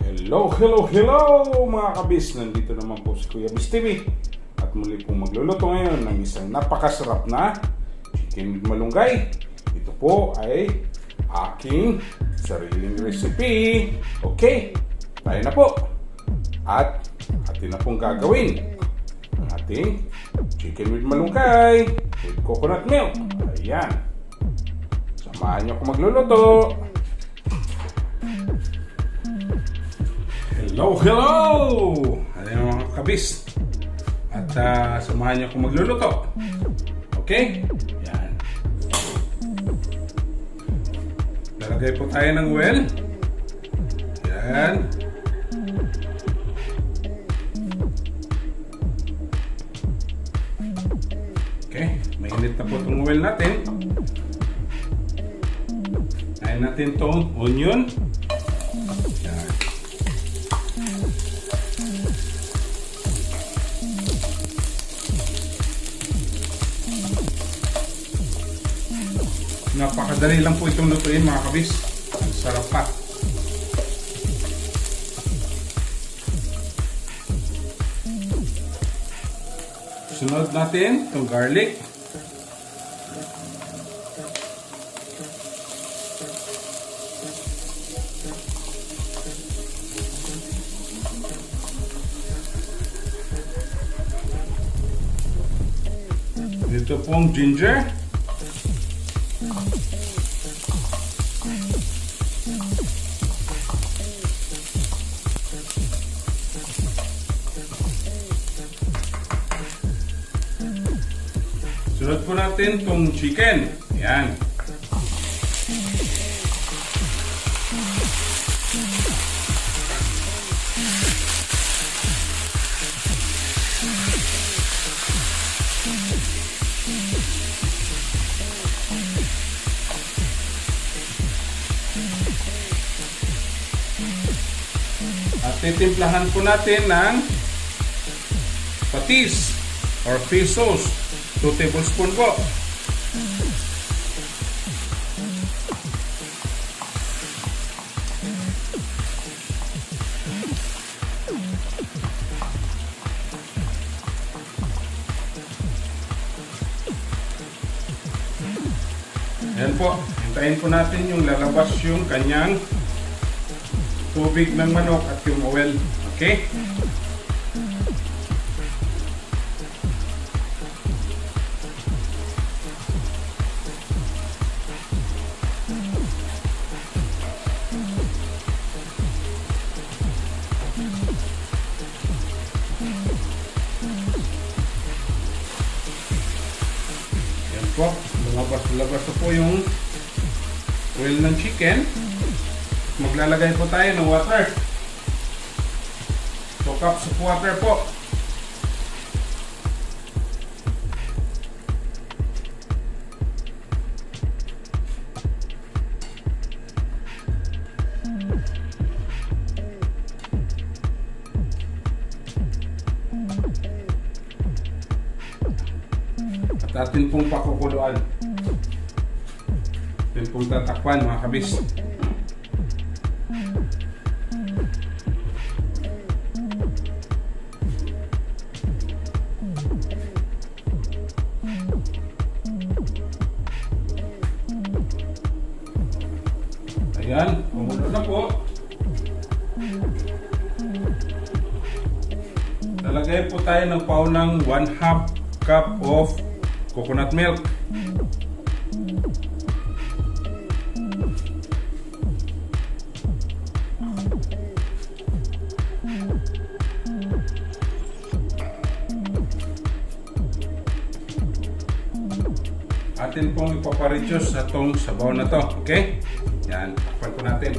Hello mga kabis! Nandito naman po si Kuya Bis TV at muli pong magluluto ngayon ng isang napakasarap na chicken with malunggay. Ito po ay aking sariling recipe. Okay, tayo na po. At atin na pong gagawin ang ating chicken with malunggay with coconut milk. Ayan. Samahan niyo akong magluluto. Hello! Ayan mga kabis. At samahan niyo akong magluluto. Okay? Yan. Lalagay po tayo ng oil. Yan. Okay. Mainit na po itong oil natin. Kain natin itong onion. Yan. Napakadali lang po itong lutuin mga kabis. Ang sarap pa. Sunod natin itong garlic. Ito pong ginger. Sunod po natin itong chicken. Ayan. At titimplahan po natin ng patis or fish sauce. 2 tablespoon po. Ayan po. Hintayin po natin yung lalabas yung kanyang tubig ng manok at yung oil. Okay? Labas po yung oil ng chicken. Maglalagay po tayo ng water. 2 cups of water po. At atin pong pakukuluan. Atin pong tatakpan mga kabis. Ayan, kumulo na po. Lalagay po tayo ng paunang 1/2 cup of coconut milk. Atin pong ipapareduce sa itong sabaw na to. Okay? Yan. Takpan po natin.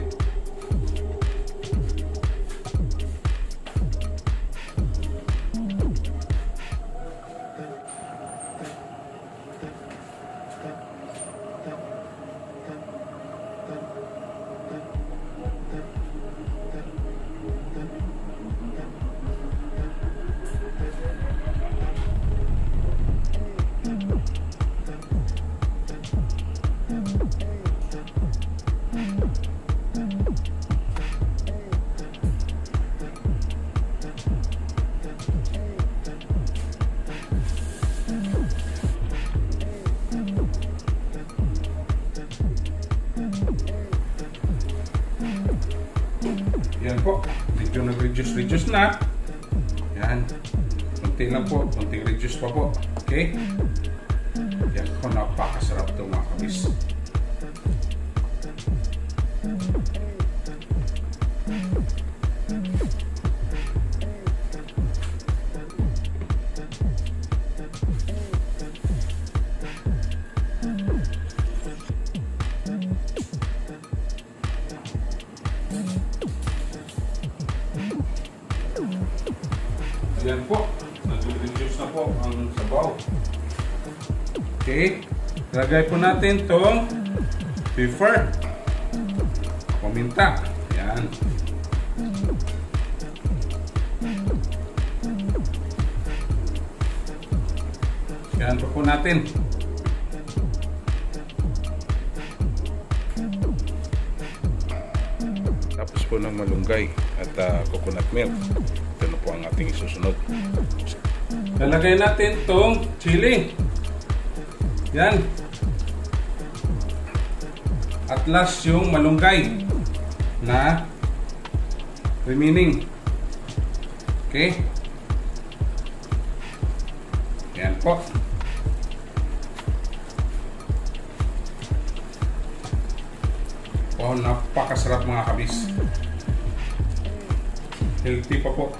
Yan po. Medyo nag-reduce na. Yan. Kunti lang po. Kunting reduce pa po. Okay? Yan po. Napakasarap ito mga kabis. Ayan po, nag-reduce na po ang sabaw. Okay, lagay po natin itong pepper, paminta. Ayan. Ayan po natin. Tapos po ng malunggay at coconut milk. Ito na po ang ating isusunod. Lalagay natin itong chili. Yan. At last yung malunggay na remaining. Okay. Yan po. Oh, napakasarap mga kabis. Healthy pa po.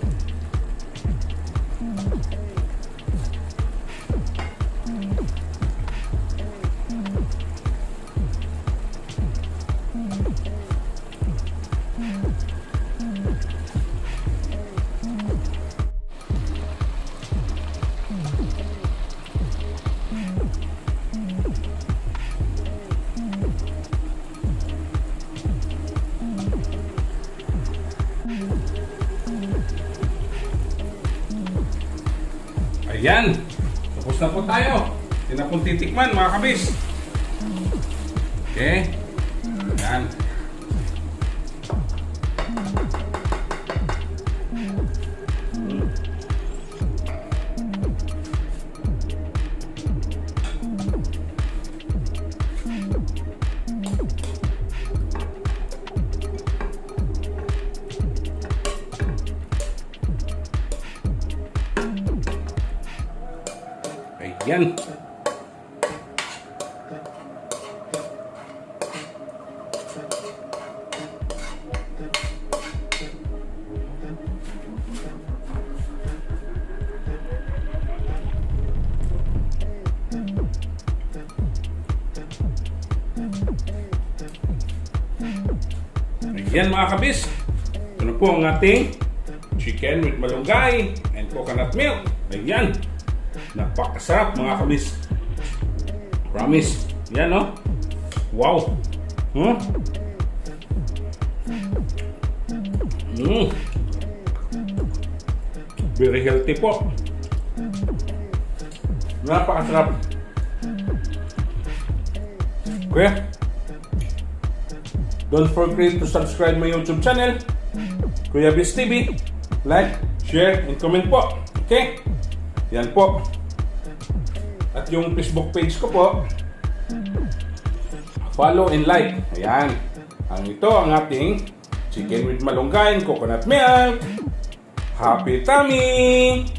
Ayan. Tapos na po tayo. Hindi na pong titikman mga kabis. Okay. Ayan. Ayan. Ayan mga kabis. Ito na po ang ating chicken with malunggay and coconut milk. Ayan. Napakasarap mga kabis. Promise. Yan no? Wow. Very healthy po. Napakasarap. Okay. Don't forget to subscribe my YouTube channel, Kuya Bis TV. Like, share, and comment po. Okay? Yan po. At yung Facebook page ko po, follow and like. Ayan. Ito ang ating chicken with malunggay and coconut milk. Happy tummy!